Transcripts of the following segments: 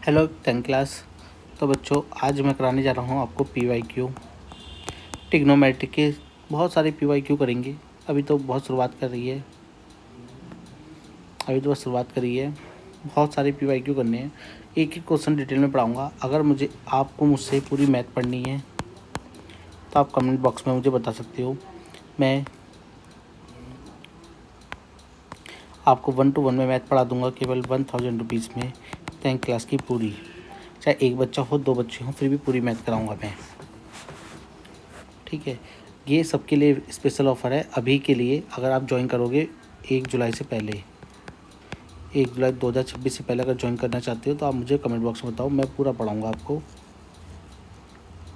Hello 10th class. तो बच्चों आज मैं कराने जा रहा हूँ आपको PYQ ट्रिग्नोमेट्री के। बहुत सारे PYQ करेंगे। अभी तो बहुत शुरुआत कर रही है बहुत सारे PYQ करने हैं। एक एक क्वेश्चन डिटेल में पढ़ाऊँगा। अगर आपको मुझसे पूरी मैथ पढ़नी है तो आप कमेंट बॉक्स में मुझे बता सकते हो। मैं आपको 1 to 1 में मैथ पढ़ा दूँगा केवल 1000 रुपीज़ में 10th क्लास की पूरी। चाहे एक बच्चा हो 2 बच्चे हों फिर भी पूरी मैथ कराऊँगा मैं। ठीक है, ये सबके लिए स्पेशल ऑफ़र है अभी के लिए। अगर आप ज्वाइन करोगे 1 जुलाई से पहले, 1 जुलाई 2026 से पहले अगर ज्वाइन करना चाहते हो तो आप मुझे कमेंट बॉक्स में बताओ, मैं पूरा पढ़ाऊँगा आपको।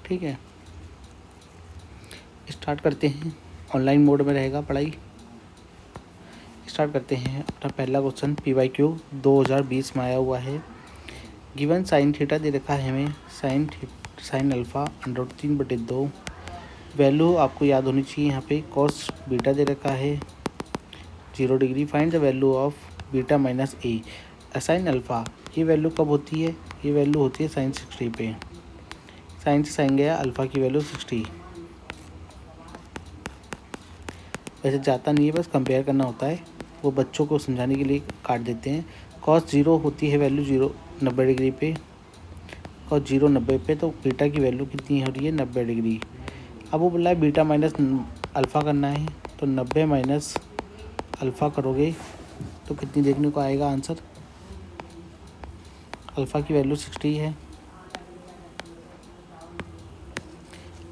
ठीक है, स्टार्ट करते हैं। ऑनलाइन मोड में रहेगा पढ़ाई। स्टार्ट करते हैं। अपना पहला क्वेश्चन PYQ 2020 में आया हुआ है। गिवन साइन थीटा दे रखा है हमें, साइन अल्फ़ा √3/2। वैल्यू आपको याद होनी चाहिए यहाँ पे। कॉस बीटा दे रखा है 0 degree. Find the value of beta minus A sine alpha. ये वैल्यू कब होती है? ये वैल्यू होती है साइन 60 पे। साइन से साइन गया, अल्फ़ा की वैल्यू 60। वैसे जाता नहीं है, बस कंपेयर करना होता है। वो बच्चों को समझाने के लिए काट देते हैं। कॉस 0 होती है वैल्यू 90 डिग्री पे। और 0 90 पे, तो बीटा की वैल्यू कितनी हो रही है? 90 डिग्री। अब वो बोला है बीटा माइनस अल्फ़ा करना है, तो 90 माइनस अल्फ़ा करोगे तो कितनी देखने को आएगा आंसर? अल्फ़ा की वैल्यू 60 है।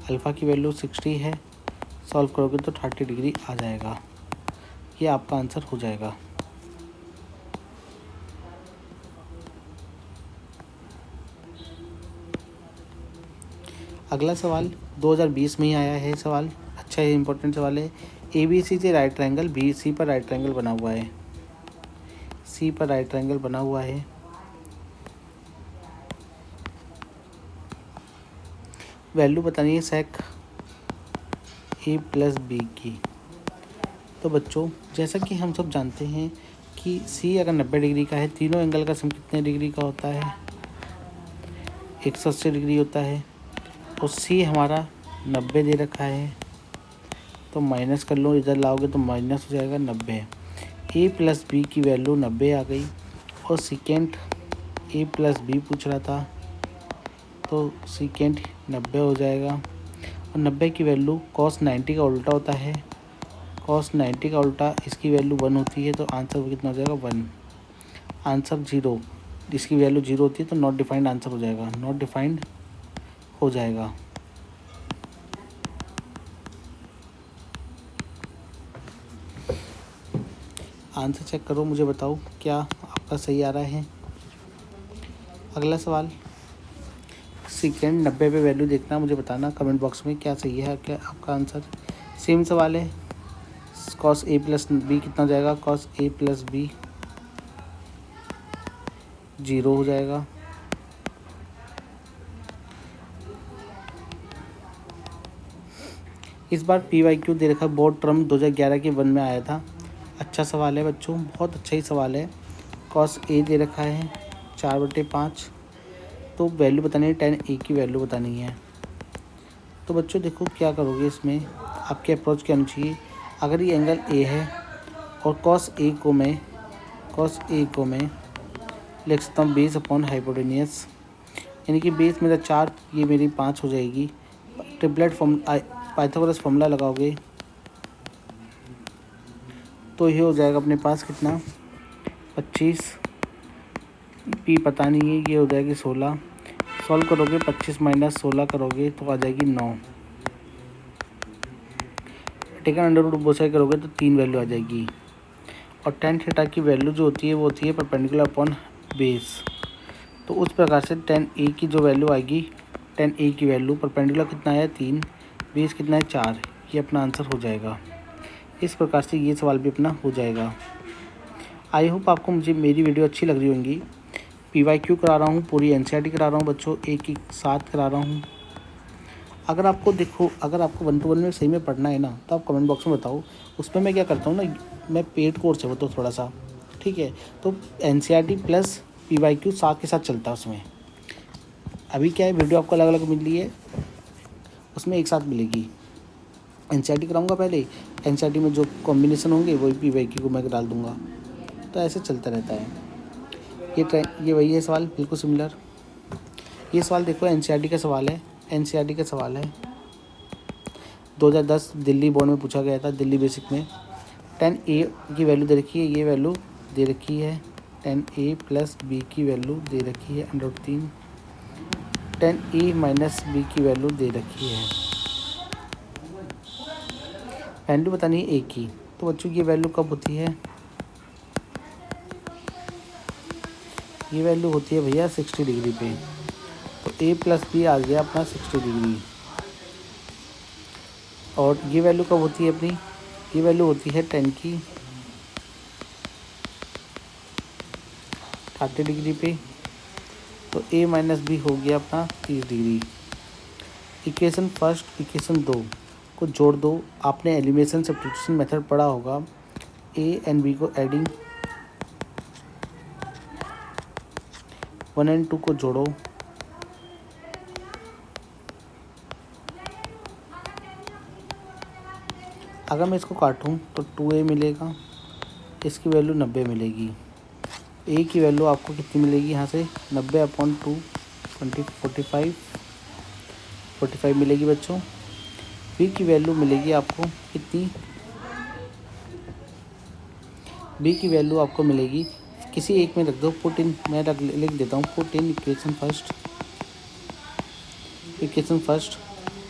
अल्फ़ा की वैल्यू 60 है। सॉल्व करोगे तो 30 डिग्री आ जाएगा। ये आपका आंसर हो जाएगा। अगला सवाल 2020 में ही आया है सवाल। अच्छा है, इम्पोर्टेंट सवाल है। ABC से राइट ट्रायंगल BC पर राइट ट्रायंगल बना हुआ है। C पर राइट ट्रायंगल बना हुआ है। वैल्यू बतानी है सेक A + B की। तो बच्चों जैसा कि हम सब जानते हैं कि C अगर 90 डिग्री का है, तीनों एंगल का सम कितने डिग्री का होता है? 180 डिग्री होता है। और C हमारा 90 दे रखा है, तो माइनस कर लो, इधर लाओगे तो माइनस हो जाएगा 90। A + B की वैल्यू 90 आ गई। और सेकेंड A + B पूछ रहा था, तो सेकेंड 90 हो जाएगा। और 90 की वैल्यू cos 90 का उल्टा होता है। cos 90 का उल्टा इसकी वैल्यू 1 होती है, तो आंसर कितना हो जाएगा? 1। आंसर 0, इसकी वैल्यू 0 होती है तो नॉट डिफाइंड आंसर हो जाएगा। नॉट डिफाइंड हो जाएगा। आंसर चेक करो, मुझे बताओ क्या आपका सही आ रहा है। अगला सवाल सेकेंड 90 पे वैल्यू देखना, मुझे बताना कमेंट बॉक्स में क्या सही है, क्या आपका आंसर। सेम सवाल है। cos A + B कितना हो जाएगा? cos A + B 0 हो जाएगा। इस बार PYQ दे रखा बोर्ड टर्म 2011 के 1 में आया था। अच्छा सवाल है बच्चों, बहुत अच्छा ही सवाल है। cos A दे रखा है 4/5। तो वैल्यू बतानी है, tan A की वैल्यू बतानी है। तो बच्चों देखो क्या करोगे, इसमें आपके अप्रोच क्या होनी चाहिए। अगर ये एंगल A है और cos A को मैं लिख सकता हूँ बेस अपॉन हाइपोटेनियस, यानी कि बेस मेरा 4, ये मेरी 5 हो जाएगी। ट्रिपलेट पाइथागोरस फॉर्मूला लगाओगे तो ये हो जाएगा अपने पास कितना? 25। P पता नहीं है, ये हो जाएगी 16। सॉल्व करोगे 25 माइनस 16 करोगे तो आ जाएगी 9। Taken under root both side करोगे तो 3 वैल्यू आ जाएगी। और tan थीटा की वैल्यू जो होती है वो होती है परपेंडिकुलर अपॉन बेस। तो उस प्रकार से tan A की जो वैल्यू आएगी, tan A की वैल्यू परपेंडिकुलर कितना है? 3, बेस कितना है? 4। ये अपना आंसर हो जाएगा। इस प्रकार से ये सवाल भी अपना हो जाएगा। आई होप आपको मेरी वीडियो अच्छी लग रही होंगी। PYQ करा रहा हूँ, पूरी NCERT करा रहा हूँ बच्चों, एक साथ करा रहा हूँ। अगर आपको 1 to 1 में सही में पढ़ना है ना, तो आप कमेंट बॉक्स में बताओ। उसमें मैं क्या करता हूँ ना, मैं पेड कोर्स है वो तो थोड़ा सा, ठीक है। तो NCERT plus P Y Q साथ के साथ चलता है उसमें। अभी क्या है, वीडियो आपको अलग अलग मिल रही है, उसमें एक साथ मिलेगी। एनसीईआरटी कराऊंगा पहले, एनसीईआरटी में जो कॉम्बिनेशन होंगे वही पी वाई क्यू को मैं डाल दूंगा, तो ऐसे चलता रहता है। ये वही है सवाल, बिल्कुल सिमिलर। ये सवाल देखो, एनसीईआरटी का सवाल है, एनसीईआरटी का सवाल है 2010 दिल्ली बोर्ड में पूछा गया था, दिल्ली बेसिक में। 10a की वैल्यू दे रखी है, ये वैल्यू दे रखी है, 10a प्लस बी की वैल्यू दे रखी है √3, 10a माइनस बी की वैल्यू दे रखी है, वैल्यू बतानी है a की। तो बच्चों ये वैल्यू कब होती है, ये वैल्यू होती है भैया 60 डिग्री पे। तो a प्लस बी आ गया अपना 60 डिग्री। और ये वैल्यू कब होती है अपनी, ये वैल्यू होती है 10 की 30 डिग्री पे। तो a माइनस बी हो गया अपना 30 डिग्री। इक्वेशन फर्स्ट इक्वेशन 2 को जोड़ दो। आपने एलिमिनेशन सब्स्टिट्यूशन मेथड पढ़ा होगा, a एंड b को एडिंग, 1 एंड 2 को जोड़ो, अगर मैं इसको काटूं तो 2a मिलेगा, इसकी वैल्यू 90 मिलेगी। a की वैल्यू आपको कितनी मिलेगी यहाँ से, 90/2 45 मिलेगी बच्चों। b की वैल्यू मिलेगी आपको कितनी, b की वैल्यू आपको मिलेगी, किसी एक में रख दो, पुट इन, मैं लिख देता हूँ, put in equation first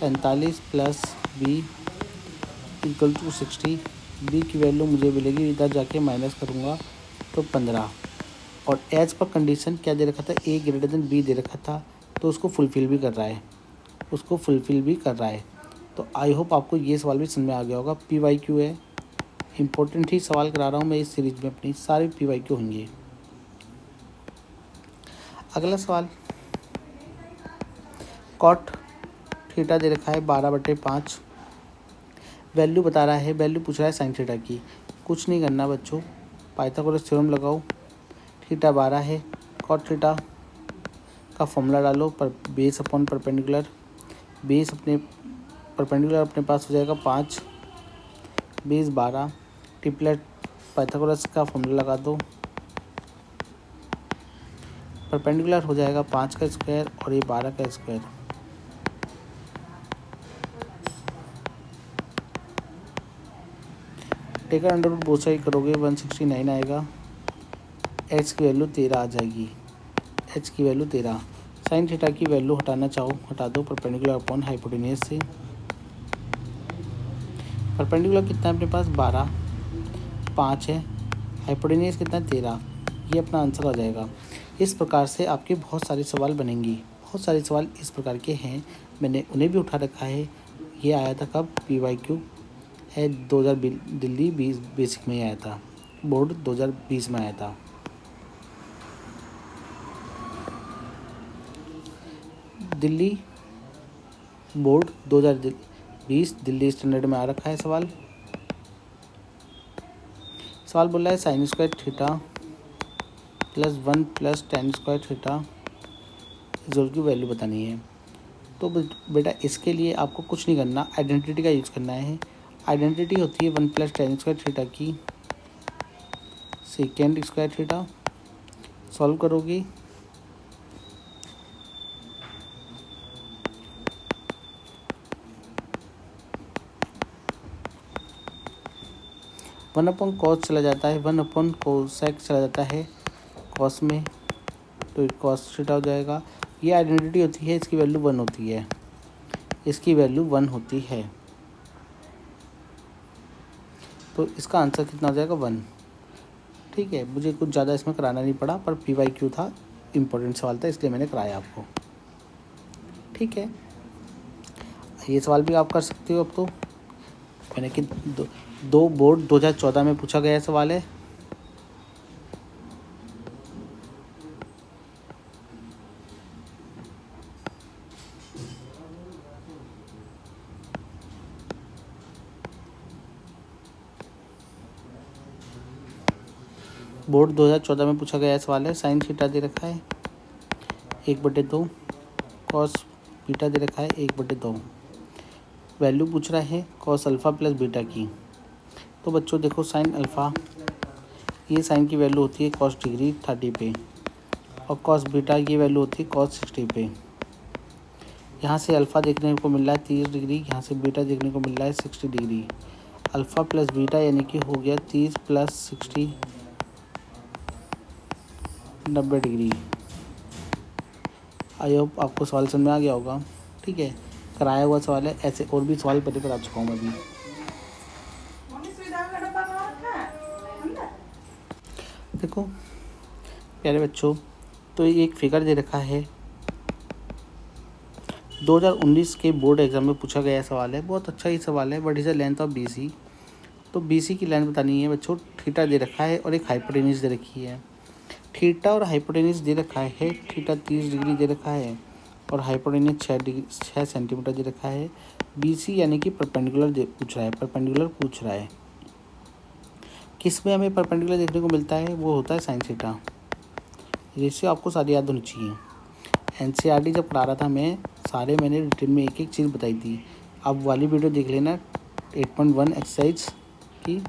45 plus b equal to 60। b की वैल्यू मुझे मिलेगी, इधर जाके माइनस करूँगा तो 15। और एज पर कंडीशन क्या दे रखा था, a ग्रेटर देन b दे रखा था, तो उसको फुलफ़िल भी कर रहा है, तो आई होप आपको ये सवाल भी समझ में आ गया होगा। पी वाई क्यू है, इम्पोर्टेंट ही सवाल करा रहा हूँ मैं इस सीरीज में, अपनी सारे पी वाई क्यू होंगे। अगला सवाल, कॉट थीटा दे रखा है 12/5, वैल्यू बता रहा है, वैल्यू पूछ रहा है साइन थीटा की। कुछ नहीं करना बच्चों, पाइथागोरस थ्योरम लगाओ। थीटा 12 है, कॉट थीटा का फॉर्मूला डालो, पर बेस अपॉन परपेंडिकुलर, बेस अपने परपेंडिकुलर अपने पास हो जाएगा 5, बेस 12, ट्रिपलेट पाइथागोरस का फॉर्मूला लगा दो, परपेंडिकुलर हो जाएगा 5 का स्क्वायर और ये 12 का square. Take a under root both side करोगे 169 आएगा। एच की वैल्यू 13 आ जाएगी, एच की वैल्यू 13। साइन थीटा की वैल्यू हटाना चाहो हटा दो, परपेंडिकुलर अपॉन हाइपोटेनियस से। परपेंडिकुलर कितना है अपने पास, 12, 5 है, हाइपोटेनियस कितना है 13, ये अपना आंसर आ जाएगा। इस प्रकार से आपके बहुत सारे सवाल बनेंगे, बहुत सारे सवाल इस प्रकार के हैं, मैंने उन्हें भी उठा रखा है। ये आया था कब, पी वाई क्यू है 2020 दिल्ली बेसिक में आया था, बोर्ड 2020 में आया था। दिल्ली बोर्ड 2020 दिल्ली स्टैंडर्ड में आ रखा है सवाल। सवाल बोल रहा है sine square theta plus 1 plus ten square theta जोल की वैल्यू बतानी है। तो बेटा इसके लिए आपको कुछ नहीं करना, आइडेंटिटी का यूज़ करना है। आइडेंटिटी होती है 1 प्लस टेन स्क्वायर थीटा की सेकेंड स्क्वायर थीटा। सॉल्व करोगे 1/cos चला जाता है, 1/cosec चला जाता है कॉस में, तो कॉस थीटा हो जाएगा। ये आइडेंटिटी होती है, इसकी वैल्यू 1 होती है, इसकी वैल्यू 1 होती है, तो इसका आंसर कितना हो जाएगा 1। ठीक है, मुझे कुछ ज़्यादा इसमें कराना नहीं पड़ा, पर पी वाई क्यू था, इम्पोर्टेंट सवाल था, इसलिए मैंने कराया आपको। ठीक है, ये सवाल भी आप कर सकते हो। अब तो मैंने कि दो बोर्ड 2014 में पूछा गया सवाल है। बोर्ड 2014 में पूछा गया सवाल है। साइन थीटा दे रखा है 1/2, कॉस बीटा दे रखा है 1/2। वैल्यू पूछ रहा है कॉस अल्फ़ा प्लस बीटा की। तो बच्चों देखो साइन अल्फ़ा, ये साइन की वैल्यू होती है कॉस डिग्री 30 पे, और कॉस बीटा ये वैल्यू होती है कॉस 60 पे। यहाँ से अल्फ़ा देखने को मिल रहा है 30 डिग्री, यहाँ से बीटा देखने को मिल रहा है 60 डिग्री। अल्फ़ा प्लस बीटा यानी कि हो गया 30 + 60 90 डिग्री। आई होप आपको सवाल समझ में आ गया होगा। ठीक है, कराया हुआ सवाल है, ऐसे और भी सवाल पहले करा चुका हूँ मैं अभी। देखो प्यारे बच्चों, तो ये एक फिगर दे रखा है, 2019 के बोर्ड एग्जाम में पूछा गया सवाल है। बहुत अच्छा ही सवाल है। What is the length of BC। तो BC की लेंथ बतानी है बच्चों। थीटा दे रखा है और एक हाइपोटेन्यूज दे रखी है। थीटा और हाइपोटेन्यूज दे रखा है। थीटा 30 डिग्री दे रखा है और हाइपोटेन्यूज 6 सेंटीमीटर दे रखा है। BC यानी कि परपेंडिकुलर पूछ रहा है, परपेंडिकुलर पूछ रहा है। किस में हमें परपेंडिकुलर देखने को मिलता है, वो होता है साइन थीटा। रेशियो आपको सारी याद होनी चाहिए। NCERT जब करा रहा था मैं, सारे मैंने रिटर्न में एक एक चीज़ बताई थी। अब वाली वीडियो देख लेना 8.1 एक्सरसाइज की,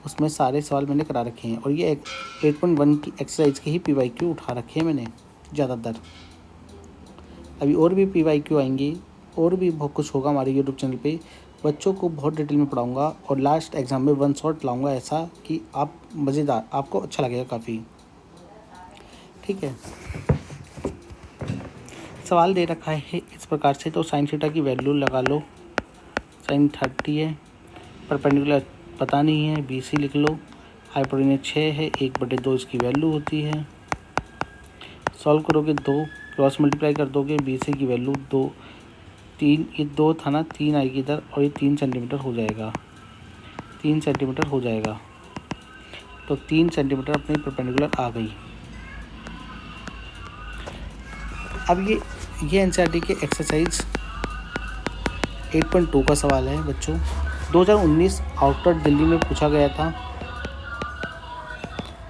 उसमें सारे सवाल मैंने करा रखे हैं। और ये 8.1 की एक्सरसाइज के ही PYQ उठा रखे हैं मैंने ज़्यादातर। अभी और भी PYQ आएंगे और भी बहुत कुछ होगा हमारे यूट्यूब चैनल पे। बच्चों को बहुत डिटेल में पढ़ाऊँगा और लास्ट एग्ज़ाम में 1 शॉट लाऊँगा, ऐसा कि आप मज़ेदार, आपको अच्छा लगेगा काफ़ी। ठीक है, सवाल दे रखा है इस प्रकार से। तो साइन थीटा की वैल्यू लगा लो, साइन 30 है, परपेंडिकुलर पता नहीं है, BC लिख लो, हाइपोटेन्यूज 6 है, 1/2 इसकी वैल्यू होती है। सॉल्व करोगे 2 क्रॉस मल्टीप्लाई कर दोगे, BC की वैल्यू 2 3, ये 2 था ना, 3 आएगी इधर और ये 3 सेंटीमीटर हो जाएगा, 3 सेंटीमीटर हो जाएगा। तो 3 सेंटीमीटर अपनी परपेंडिकुलर आ गई। अब ये NCERT के एक्सरसाइज 8.2 का सवाल है बच्चों। 2019 आउटर दिल्ली में पूछा गया था,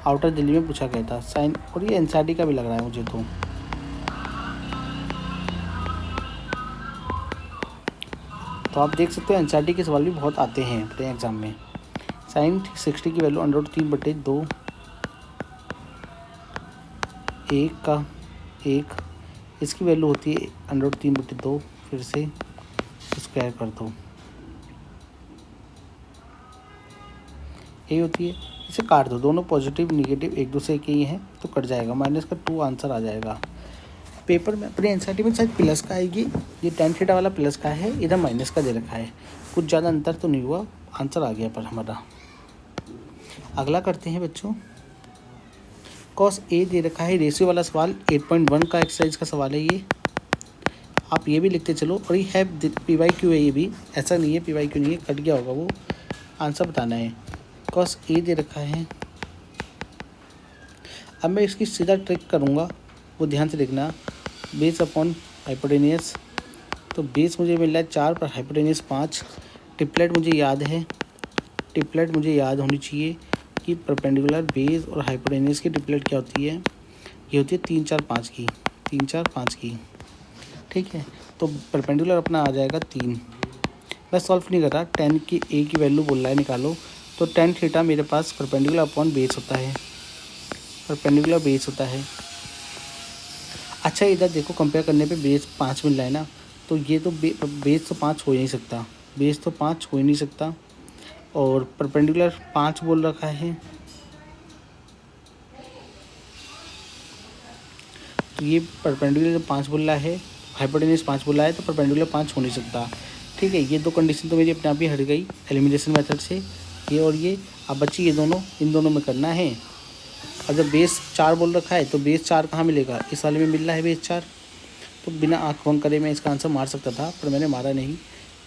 आउटर दिल्ली में पूछा गया था साइन, और ये NCERT का भी लग रहा है मुझे। तो आप देख सकते हो NCERT के सवाल भी बहुत आते हैं अपने एग्जाम में। साइन 60 की वैल्यू √3/2, 1 का 1, इसकी वैल्यू होती है √3/2, फिर से स्क्वायर कर दो, यही होती है। इसे काट दो, दोनों पॉजिटिव निगेटिव एक दूसरे के ही हैं तो कट जाएगा, -2 आंसर आ जाएगा। पेपर में अपने NCERT में शायद प्लस का आएगी, ये tan थीटा वाला प्लस का है, इधर माइनस का दे रखा है। कुछ ज़्यादा अंतर तो नहीं हुआ, आंसर आ गया पर हमारा। अगला करते हैं बच्चों, cos A दे रखा है, रेशियो वाला सवाल 8.1 का एक्सरसाइज का सवाल है ये। आप ये भी लिखते चलो, और ये है PYQ है, ये भी ऐसा नहीं है PYQ नहीं है, कट गया होगा वो, आंसर बताना है। cos A दे रखा है। अब मैं इसकी सीधा ट्रिक करूँगा, वो ध्यान से देखना। बेस अपॉन हाइपोटेनियस, तो बेस मुझे मिल रहा है 4 पर हाइपोटेनियस 5। ट्रिपलेट मुझे याद है, ट्रिपलेट मुझे याद होनी चाहिए कि परपेंडिकुलर बेस और हाइपोटेनियस की ट्रिपलेट क्या होती है, ये होती है 3 4 5 की, 3 4 5 की। ठीक है, तो परपेंडिकुलर अपना आ जाएगा 3। मैं सॉल्व नहीं कर रहा, tan की A की वैल्यू बोल रहा है निकालो। तो tan थीटा मेरे पास परपेंडिकुलर अपॉन बेस होता है, परपेंडिकुलर बेस होता है। अच्छा इधर देखो, कंपेयर करने पे बेस 5 मिल रहा है ना, तो ये तो बेस तो 5 हो ही नहीं सकता, बेस तो 5 हो ही नहीं सकता, और परपेंडिकुलर 5 बोल रखा है, तो ये परपेंडिकुलर 5 बोल रहा है, हाइपोटेन्यूज 5 बोल रहा है, तो परपेंडिकुलर 5 हो नहीं सकता। ठीक है, ये 2 कंडीशन तो मेरी अपने आप ही हट गई एलिमिनेशन मेथड से, ये और ये। अब बच्ची ये दोनों, इन दोनों में करना है। और जब बेस 4 बोल रखा है तो बेस 4 कहाँ मिलेगा, इस वाले में मिल रहा है बेस 4। तो बिना आँख बंद करे मैं इसका आंसर मार सकता था, पर मैंने मारा नहीं।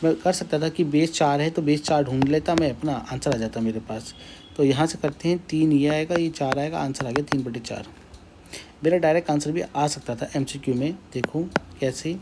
मैं कर सकता था कि बेस 4 है तो बेस 4 ढूंढ लेता मैं, अपना आंसर आ जाता मेरे पास। तो यहाँ से करते हैं, 3 ये आएगा, ये 4 आएगा, आंसर आ गया 3/4। मेरा डायरेक्ट आंसर भी आ सकता था MCQ में, देखो कैसे।